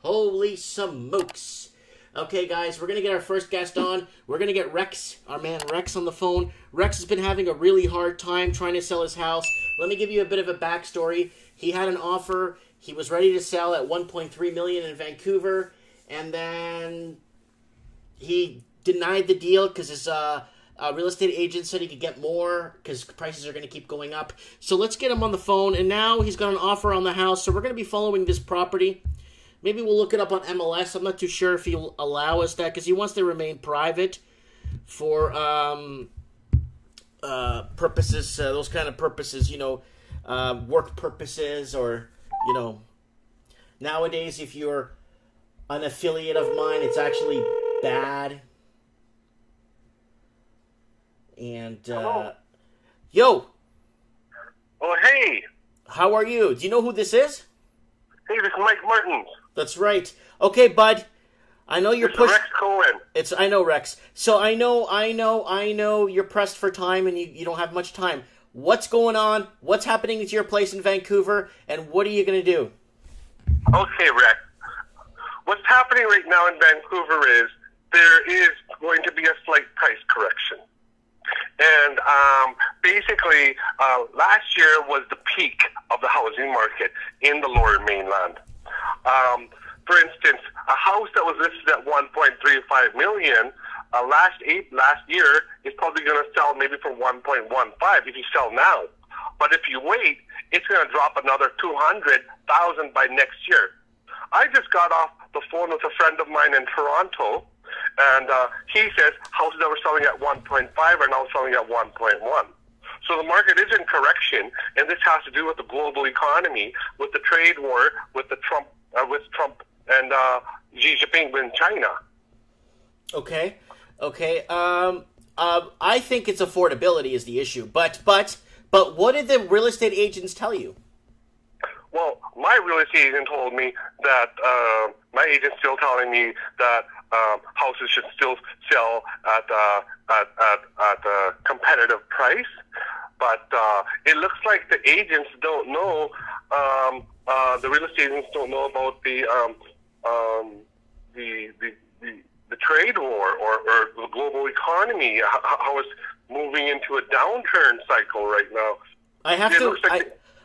Holy smokes. Okay, guys, we're going to get our first guest on. We're going to get Rex, our man Rex, on the phone. Rex has been having a really hard time trying to sell his house. Let me give you a bit of a backstory. He had an offer. He was ready to sell at $1.3 million in Vancouver, and then he denied the deal because his real estate agent said he could get more because prices are going to keep going up. So let's get him on the phone, and now he's got an offer on the house, so we're going to be following this property. Maybe we'll look it up on MLS. I'm not too sure if he'll allow us that because he wants to remain private for purposes, those kind of purposes, work purposes or, nowadays if you're an affiliate of mine, it's actually bad. And, yo! Oh, hey! How are you? Do you know who this is? Hey, this is Mike Martins. That's right. Okay, bud. I know you're Rex Cohan. I know, Rex. So I know you're pressed for time and you don't have much time. What's going on? What's happening at your place in Vancouver? And what are you going to do? Okay, Rex. What's happening right now in Vancouver is there is going to be a slight price correction. And basically, last year was the peak of the housing market in the Lower Mainland. For instance, a house that was listed at $1.35 million last year is probably going to sell maybe for $1.15 if you sell now. But if you wait, it's going to drop another $200,000 by next year. I just got off the phone with a friend of mine in Toronto, and he says houses that were selling at 1.5 are now selling at 1.1. So the market is in correction, and this has to do with the global economy, with the trade war, with Trump and Xi Jinping in China. Okay. I think it's affordability is the issue, but what did the real estate agents tell you? Well, my real estate agent told me that my agent's still telling me that houses should still sell at a competitive price, but it looks like the agents don't know. The real estate agents don't know about the trade war or the global economy, how it's moving into a downturn cycle right now.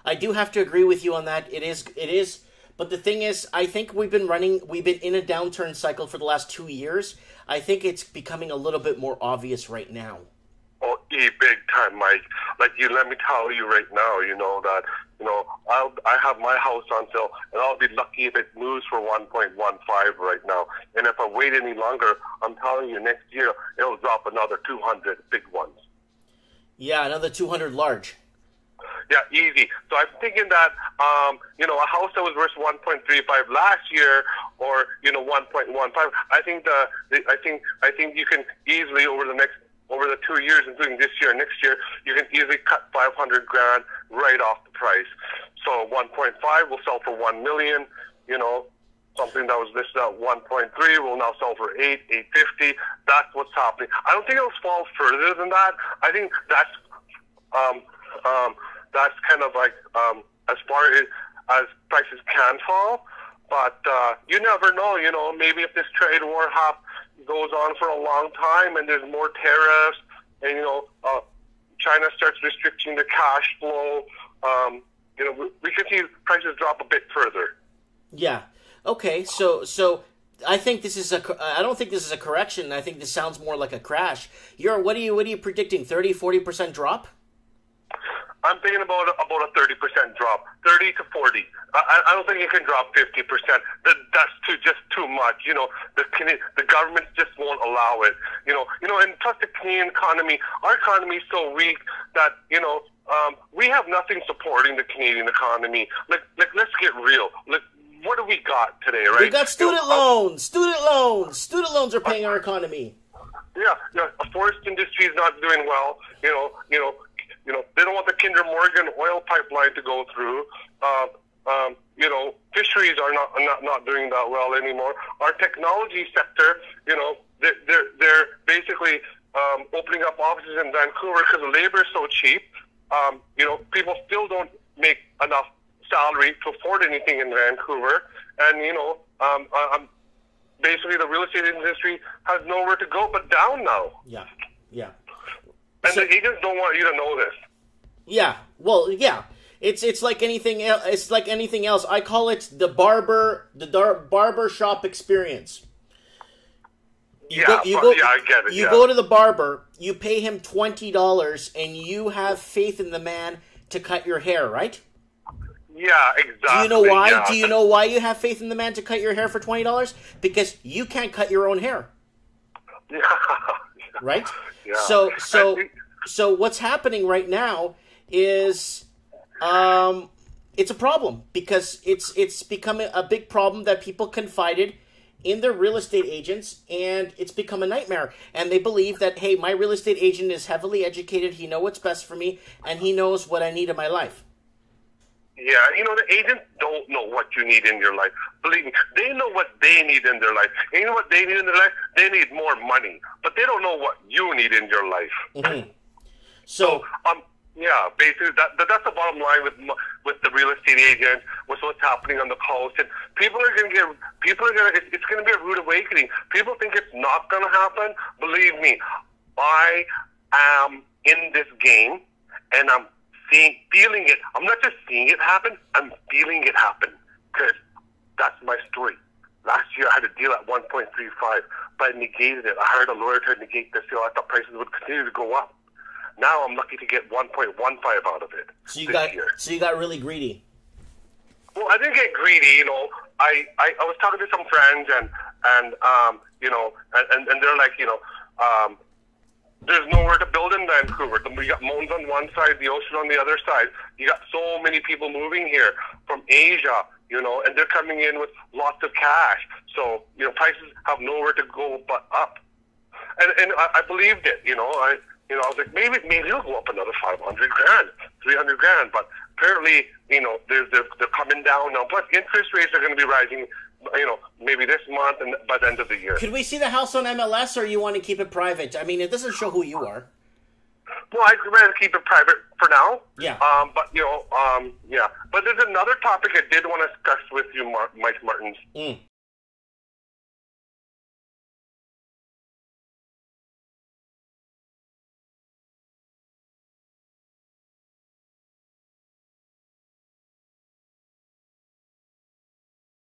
I do have to agree with you on that. It is. But the thing is, I think we've been in a downturn cycle for the last 2 years. I think it's becoming a little bit more obvious right now. Oh, big time, Mike. Let me tell you right now, that, I have my house on sale, and I'll be lucky if it moves for 1.15 right now. And if I wait any longer, I'm telling you, next year, it'll drop another 200 big ones. Yeah, another 200 large. Yeah, easy. So I'm thinking that, a house that was worth 1.35 last year, or 1.15. I think you can easily over the 2 years, including this year and next year, you can easily cut $500,000 right off the price. So 1.5 will sell for $1 million. Something that was listed at 1.3 will now sell for $850. That's what's happening. I don't think it'll fall further than that. I think that's kind of like as far as prices can fall, but you never know. Maybe if this trade war goes on for a long time and there's more tariffs, and China starts restricting the cash flow, we could see prices drop a bit further. Yeah. Okay. So I think this is I don't think this is a correction. I think this sounds more like a crash. What are you predicting? 30-40% drop? I'm thinking about a 30% drop, 30 to 40. I don't think it can drop 50%. That's just too much. The government just won't allow it. And plus the Canadian economy, our economy is so weak that we have nothing supporting the Canadian economy. Let's get real. What do we got today, right? We got student loans. Student loans are paying our economy. Yeah. The forest industry is not doing well. They don't want the Kinder Morgan oil pipeline to go through. Fisheries are not doing that well anymore. Our technology sector, they're basically opening up offices in Vancouver because the labor is so cheap. People still don't make enough salary to afford anything in Vancouver, and basically the real estate industry has nowhere to go but down now. Yeah, yeah. And the agents don't want you to know this. Yeah, well, yeah. It's like anything else. It's like anything else. I call it the barber shop experience. I get it. You go to the barber, you pay him $20, and you have faith in the man to cut your hair, right? Yeah, exactly. Do you know why? Yeah. Do you know why you have faith in the man to cut your hair for $20? Because you can't cut your own hair. Yeah. Right? Yeah. So what's happening right now is it's a problem because it's becoming a big problem that people confided in their real estate agents, and it's become a nightmare. And they believe that, hey, my real estate agent is heavily educated, he knows what's best for me, and he knows what I need in my life. Yeah, the agents don't know what you need in your life. Believe me, they know what they need in their life. And you know what they need in their life? They need more money. But they don't know what you need in your life. Mm-hmm. Yeah, basically that's the bottom line with the real estate agents, with what's happening on the coast. And it's going to be a rude awakening. People think it's not going to happen. Believe me, I am in this game, and I'm feeling it. I'm not just seeing it happen, I'm feeling it happen, because that's my story. Last year I had a deal at 1.35, but I negated it. I hired a lawyer to negate the sale. I thought prices would continue to go up. Now I'm lucky to get 1.15 out of it. So you got really greedy. Well, I didn't get greedy. I was talking to some friends, and they're like, there's nowhere to build in Vancouver. We got mountains on one side, the ocean on the other side. You got so many people moving here from Asia, and they're coming in with lots of cash. So, prices have nowhere to go but up. And I believed it, I was like, maybe it'll go up another 500 grand, 300 grand. But apparently, they're coming down now. Plus, interest rates are going to be rising, maybe this month and by the end of the year. Could we see the house on MLS, or you want to keep it private? I mean, it doesn't show who you are. Well, I'd rather keep it private for now. Yeah. Yeah. But there's another topic I did want to discuss with you, Mike Martins. Mm.